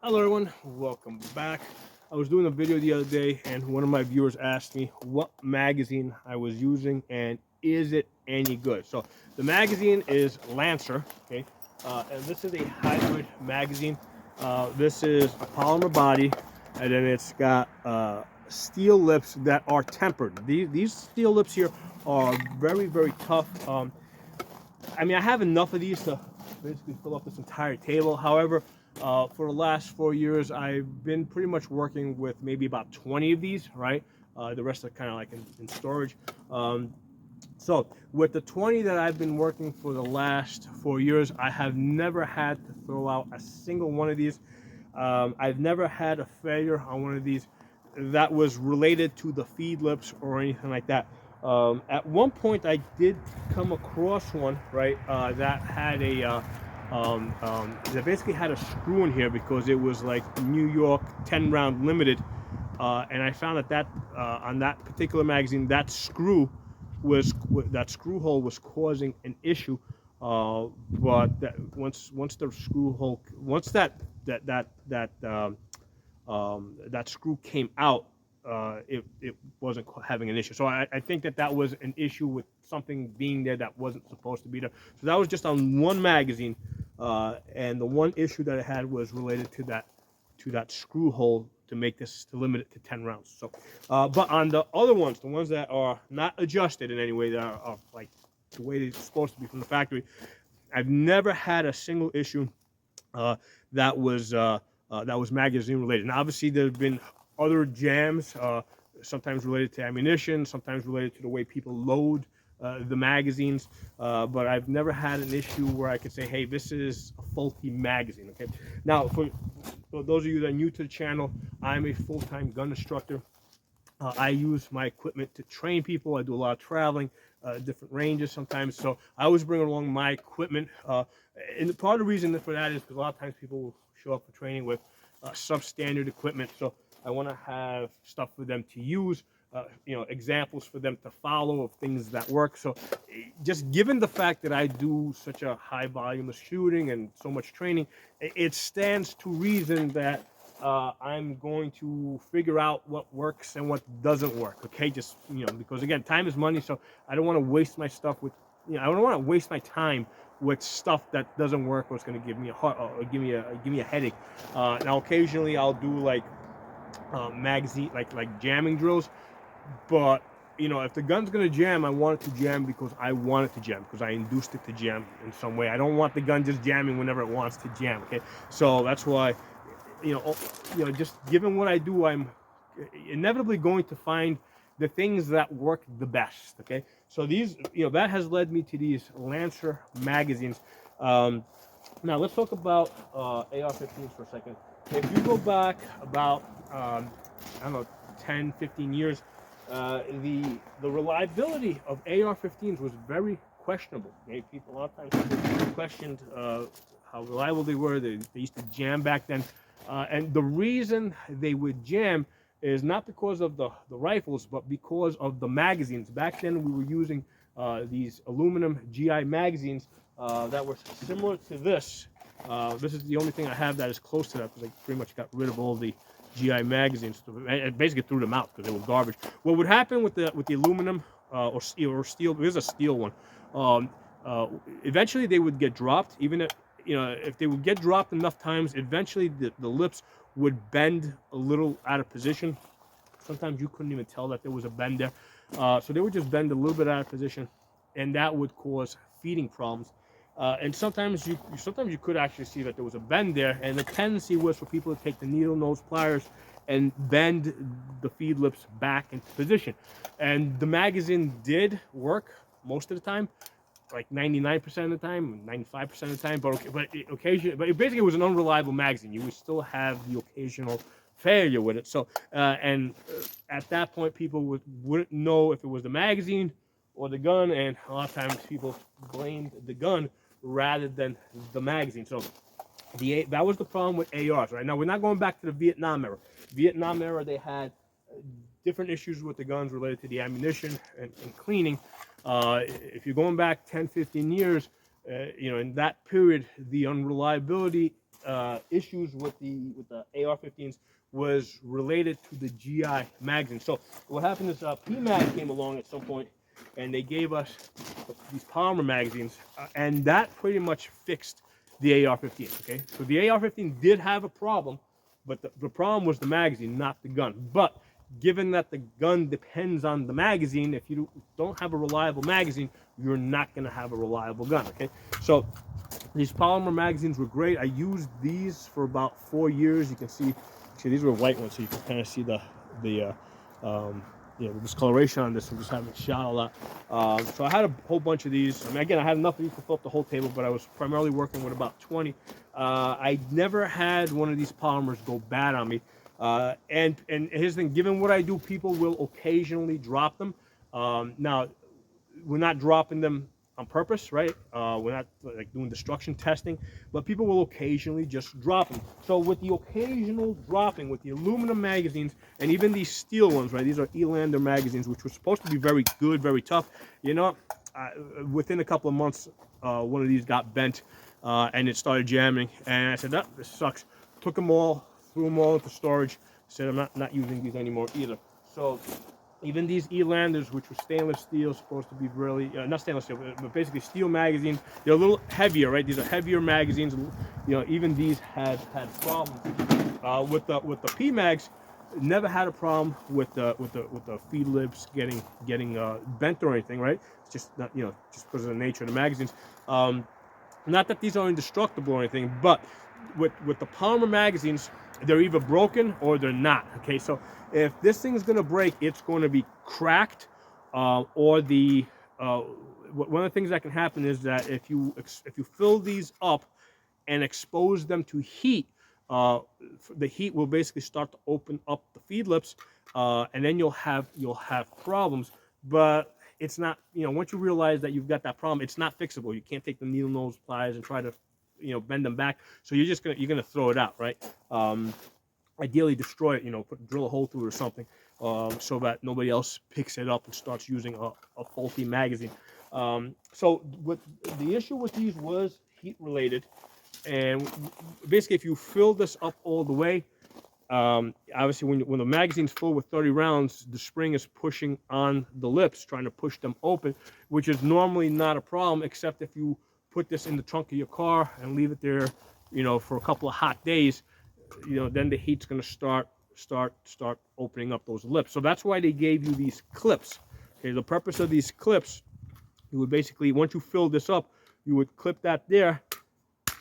Hello everyone, welcome back. I was doing a video the other day and one of my viewers asked me what magazine I was using and is it any good. So the magazine is Lancer, okay, and this is a hybrid magazine. This is a polymer body, and then it's got steel lips that are tempered. These steel lips here are very tough. I mean, I have enough of these to basically fill up this entire table. However, for the last 4 years, I've been pretty much working with maybe about 20 of these, right? The rest are kind of like in storage. So with the 20 that I've been working for the last 4 years, I have never had to throw out a single one of these. I've never had a failure on one of these that was related to the feed lips or anything like that. At one point, I did come across one, right, that had that basically had a screw in here because it was like New York 10 round limited. And I found that on that particular magazine, that screw hole was causing an issue. But once the screw hole, once that screw came out, it wasn't having an issue. So I think that was an issue with something being there that wasn't supposed to be there. So that was just on one magazine, and the one issue that it had was related to that screw hole to make this, to limit it to 10 rounds. So, but on the other ones, the ones that are not adjusted in any way, that are like the way they're supposed to be from the factory, I've never had a single issue that was magazine related. Now, obviously, there have been other jams, sometimes related to ammunition, sometimes related to the way people load the magazines, but I've never had an issue where I could say, hey, this is a faulty magazine. Okay. Now, for those of you that are new to the channel, I'm a full-time gun instructor. I use my equipment to train people. I do a lot of traveling, different ranges sometimes. So I always bring along my equipment. And part of the reason for that is because a lot of times people will show up for training with substandard equipment. So I want to have stuff for them to use, examples for them to follow of things that work. So just given the fact that I do such a high volume of shooting and so much training, it stands to reason that I'm going to figure out what works and what doesn't work. Okay, just because again, time is money, so I don't want to waste my stuff with, I don't want to waste my time with stuff that doesn't work or it's going to give me a heart or give me a headache. Now, occasionally I'll do like magazine like jamming drills, but if the gun's going to jam, I want it to jam because I want it to jam, because I induced it to jam in some way. I don't want the gun just jamming whenever it wants to jam. Okay, so that's why. Just given what I do, I'm inevitably going to find the things that work the best. Okay, so these, that has led me to these Lancer magazines. Now let's talk about AR-15s for a second. If you go back about, I don't know, 10, 15 years, the reliability of AR-15s was very questionable. Okay? A lot of times people questioned how reliable they were. They used to jam back then. And the reason they would jam is not because of the rifles, but because of the magazines. Back then, we were using these aluminum GI magazines that were similar to this. This is the only thing I have that is close to that, because I pretty much got rid of all the GI magazines. I basically threw them out because they were garbage. What would happen with the aluminum or steel? There's a steel one. Eventually, they would get dropped, even if they would get dropped enough times, eventually the lips would bend a little out of position. Sometimes you couldn't even tell that there was a bend there. So they would just bend a little bit out of position, and that would cause feeding problems. And sometimes you could actually see that there was a bend there, and the tendency was for people to take the needle nose pliers and bend the feed lips back into position. And the magazine did work most of the time, like 99% of the time, 95% of the time, but basically it was an unreliable magazine. You would still have the occasional failure with it. So, at that point, people wouldn't know if it was the magazine or the gun, and a lot of times people blamed the gun rather than the magazine. So, that was the problem with ARs. Right now, we're not going back to the Vietnam era. Vietnam era, they had different issues with the guns related to the ammunition and cleaning. If you're going back 10, 15 years, you know, in that period, the unreliability issues with the AR-15s was related to the GI magazine. So what happened is PMAG came along at some point, and they gave us these polymer magazines, and that pretty much fixed the AR-15. Okay, so the AR-15 did have a problem, but the problem was the magazine, not the gun. But given that the gun depends on the magazine, if you don't have a reliable magazine, you're not going to have a reliable gun. Okay, so these polymer magazines were great. I used these for about 4 years. You can see these were white ones, so you can kind of see the you know, the discoloration on this. I'm just having it shot a lot. So I had a whole bunch of these. I mean, again, I had enough of these to fill up the whole table, but I was primarily working with about 20. I never had one of these polymers go bad on me. And here's the thing: given what I do, people will occasionally drop them. Now, we're not dropping them on purpose, right? We're not like doing destruction testing, but people will occasionally just drop them. So with the occasional dropping, with the aluminum magazines, and even these steel ones, right? These are Elander magazines, which were supposed to be very good, very tough. You know, within a couple of months, one of these got bent, and it started jamming. And I said, oh, this sucks. Took them all, threw them all into storage. Said, I'm not using these anymore either. So even these Elanders, which were stainless steel, supposed to be really, not stainless steel, but basically steel magazines, they're a little heavier, right? These are heavier magazines. You know, even these had problems. With the PMags, never had a problem with the feed lips getting bent or anything, right? It's just not, you know, just because of the nature of the magazines. Not that these are indestructible or anything, but with the polymer magazines, they're either broken or they're not. Okay, so if this thing is going to break, it's going to be cracked, or the one of the things that can happen is that if you fill these up and expose them to heat, the heat will basically start to open up the feed lips, and then you'll have problems. But it's not, you know, once you realize that you've got that problem, it's not fixable. You can't take the needle nose pliers and try to, you know, bend them back. So you're gonna throw it out, right? Ideally destroy it, you know, drill a hole through it or something, so that nobody else picks it up and starts using a faulty magazine. So what the issue with these was heat related, and basically if you fill this up all the way, obviously when the magazine's full with 30 rounds, the spring is pushing on the lips, trying to push them open, which is normally not a problem, except if you put this in the trunk of your car and leave it there, you know, for a couple of hot days. You know, then the heat's going to start opening up those lips. So that's why they gave you these clips. Okay, the purpose of these clips, you would basically, once you fill this up, you would clip that there.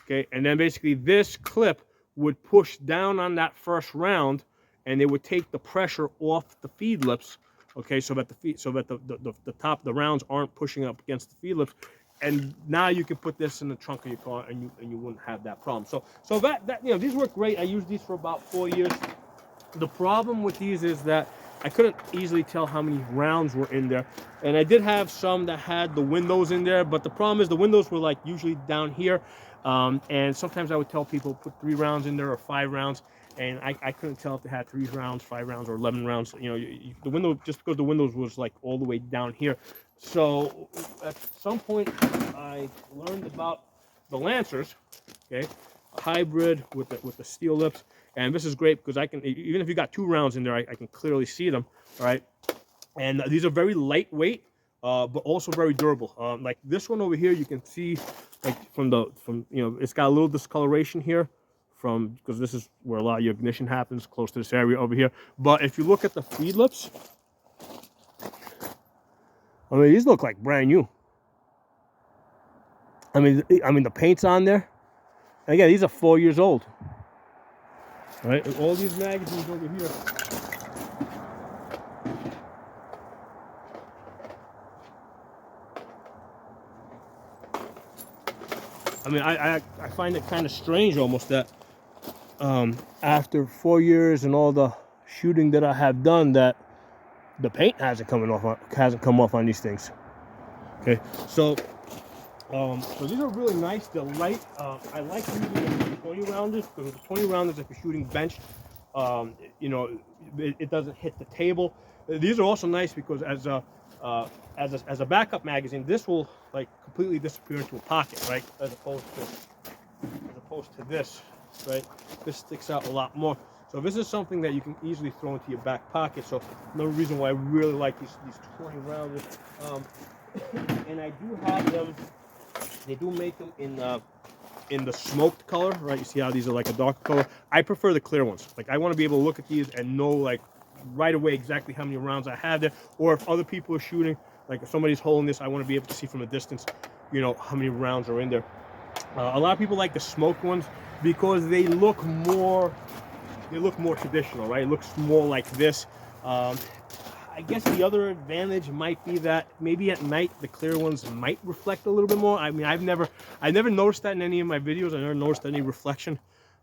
Okay, and then basically this clip would push down on that first round, and it would take the pressure off the feed lips. Okay, so that the top of the rounds aren't pushing up against the feed lips. And now you can put this in the trunk of your car, and you wouldn't have that problem. So that you know, these work great. I used these for about 4 years. The problem with these is that I couldn't easily tell how many rounds were in there, and I did have some that had the windows in there. But the problem is the windows were like usually down here, and sometimes I would tell people put 3 rounds in there or 5 rounds, and I couldn't tell if they had 3 rounds, 5 rounds, or 11 rounds. You know, the window, just because the windows was like all the way down here. So at some point, I learned about the Lancers, okay, a hybrid with the steel lips, and this is great because I can, even if you got 2 rounds in there, I can clearly see them, all right. And these are very lightweight, but also very durable. Like this one over here, you can see, like from you know, it's got a little discoloration here, because this is where a lot of your ignition happens, close to this area over here. But if you look at the feed lips, I mean, these look like brand new. I mean, the paint's on there. And again, these are 4 years old. Right? And all these magazines over here. I mean, I find it kind of strange almost that after 4 years and all the shooting that I have done, that the paint hasn't come off on these things. Okay, so these are really nice. They're light. I like using the 20 rounders because the 20 rounders, if you're shooting bench, you know, it doesn't hit the table. These are also nice because as a backup magazine, this will like completely disappear into a pocket, right? As opposed to this, right? This sticks out a lot more. So this is something that you can easily throw into your back pocket. So another reason why I really like these 20 rounders. And I do have them. They do make them in the smoked color, right? You see how these are like a dark color. I prefer the clear ones. Like I want to be able to look at these and know like right away exactly how many rounds I have there. Or if other people are shooting, like if somebody's holding this, I want to be able to see from a distance, you know, how many rounds are in there. A lot of people like the smoked ones because they look more traditional, right? It looks more like this. I guess the other advantage might be that maybe at night the clear ones might reflect a little bit more. I mean, I never noticed that in any of my videos. I never noticed any reflection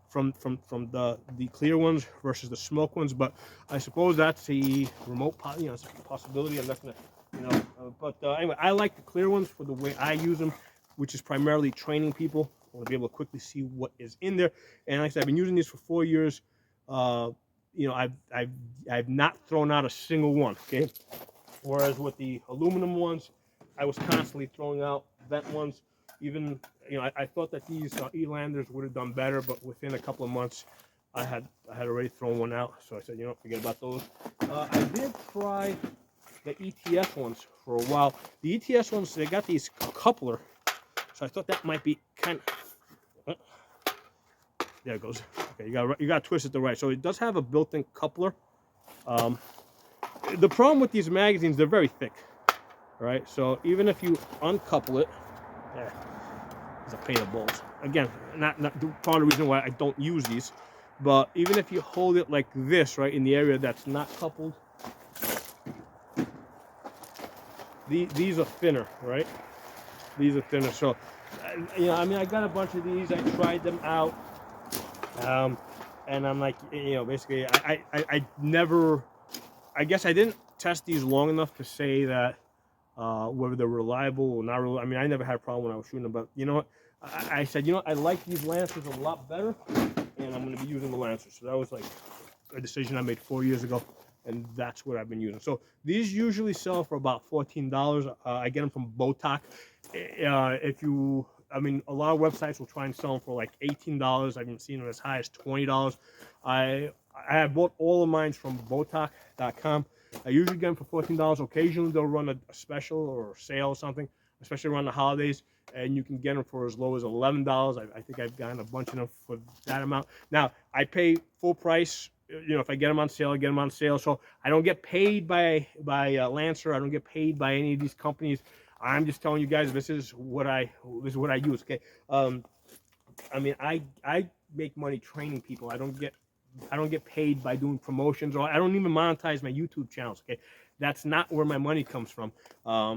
from the clear ones versus the smoke ones. But I suppose that's a remote, you know, it's a possibility. I'm not gonna, you know. Anyway, I like the clear ones for the way I use them, which is primarily training people. I want to be able to quickly see what is in there. And like I said, I've been using these for 4 years. You know, I've not thrown out a single one. Okay, whereas with the aluminum ones, I was constantly throwing out vent ones. Even, you know, I thought that these Elanders would have done better, but within a couple of months, I had already thrown one out. So I said, you know, forget about those. I did try the ETS ones for a while. The ETS ones, they got these coupler, so I thought that might be kind of. There it goes. Okay, you got to twist it to the right. So it does have a built-in coupler. The problem with these magazines, they're very thick, right? So even if you uncouple it, yeah, it's a pain in the balls. Again, not part of the reason why I don't use these, but even if you hold it like this, right, in the area that's not coupled, these are thinner, right? These are thinner. So, you know, I mean, I got a bunch of these. I tried them out. And I'm like, you know, basically, I never, I guess I didn't test these long enough to say that whether they're reliable or not reliable. I mean, I never had a problem when I was shooting them, but you know what? I said, you know, I like these Lancers a lot better, and I'm going to be using the Lancers. So that was like a decision I made 4 years ago, and that's what I've been using. So these usually sell for about $14. I get them from Botoc. If you, I mean, a lot of websites will try and sell them for like $18. I've been seeing them as high as $20. I have bought all of mine from Botoc.com. I usually get them for $14. Occasionally they'll run a special or a sale or something, especially around the holidays, and you can get them for as low as $11. I think I've gotten a bunch of them for that amount. Now, I pay full price. You know, if I get them on sale, I get them on sale. So I don't get paid by Lancer. I don't get paid by any of these companies. I'm just telling you guys, this is what I use. Okay. I mean, I make money training people. I don't get paid by doing promotions, or I don't even monetize my YouTube channels. Okay, that's not where my money comes from.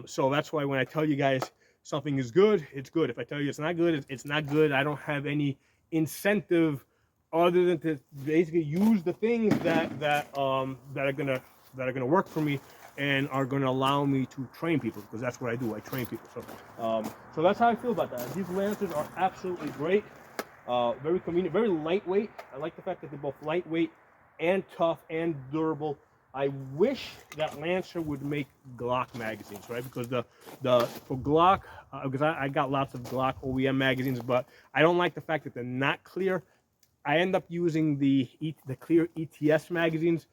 So that's why when I tell you guys something is good, it's good. If I tell you it's not good, it's not good. I don't have any incentive other than to basically use the things that are gonna work for me and are going to allow me to train people, because that's what I do. I train people. So that's how I feel about that. These Lancers are absolutely great. Very convenient, very lightweight. I like the fact that they're both lightweight and tough and durable. I wish that Lancer would make Glock magazines, right? Because for Glock, because I got lots of Glock OEM magazines, but I don't like the fact that they're not clear. I end up using the clear ETS magazines,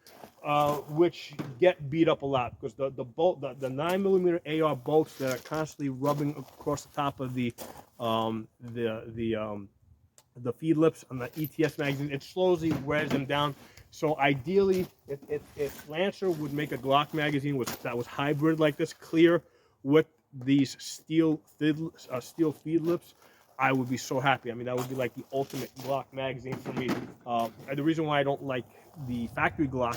which get beat up a lot because the 9mm AR bolts that are constantly rubbing across the top of the feed lips on the ETS magazine, it slowly wears them down. So ideally, if Lancer would make a Glock magazine that was hybrid like this, clear with these steel feed lips, I would be so happy. I mean, that would be like the ultimate Glock magazine for me. The reason why I don't like the factory Glock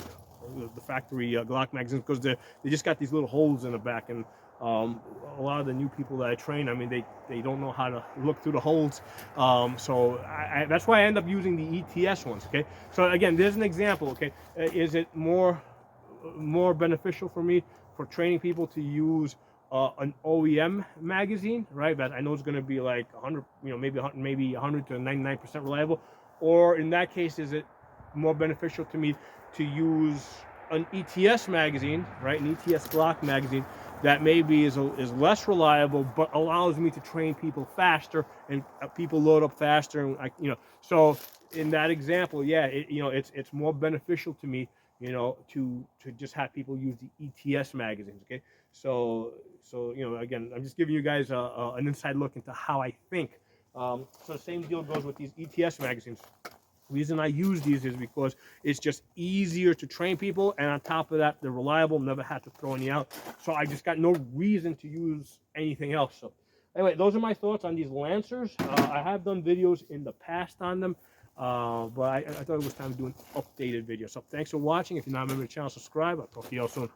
magazines, because they just got these little holes in the back, and a lot of the new people that I train, I mean, they don't know how to look through the holes. So that's why I end up using the ETS ones. Okay, so again, there's an example. Okay, is it more beneficial for me for training people to use an OEM magazine, right? That I know is going to be like 100, you know, maybe 100 to 99% reliable, or in that case, is it more beneficial to me to use an ETS magazine, right? An ETS Glock magazine that maybe is less reliable, but allows me to train people faster and people load up faster. And so in that example, yeah, it's more beneficial to me, to just have people use the ETS magazines. Okay, so again, I'm just giving you guys an inside look into how I think. So the same deal goes with these ETS magazines. The reason I use these is because it's just easier to train people, and on top of that, they're reliable, never had to throw any out. So I just got no reason to use anything else. So anyway, those are my thoughts on these Lancers. I have done videos in the past on them, but I thought it was time to do an updated video. So thanks for watching. If you're not a member of the channel, subscribe. I'll talk to you all soon.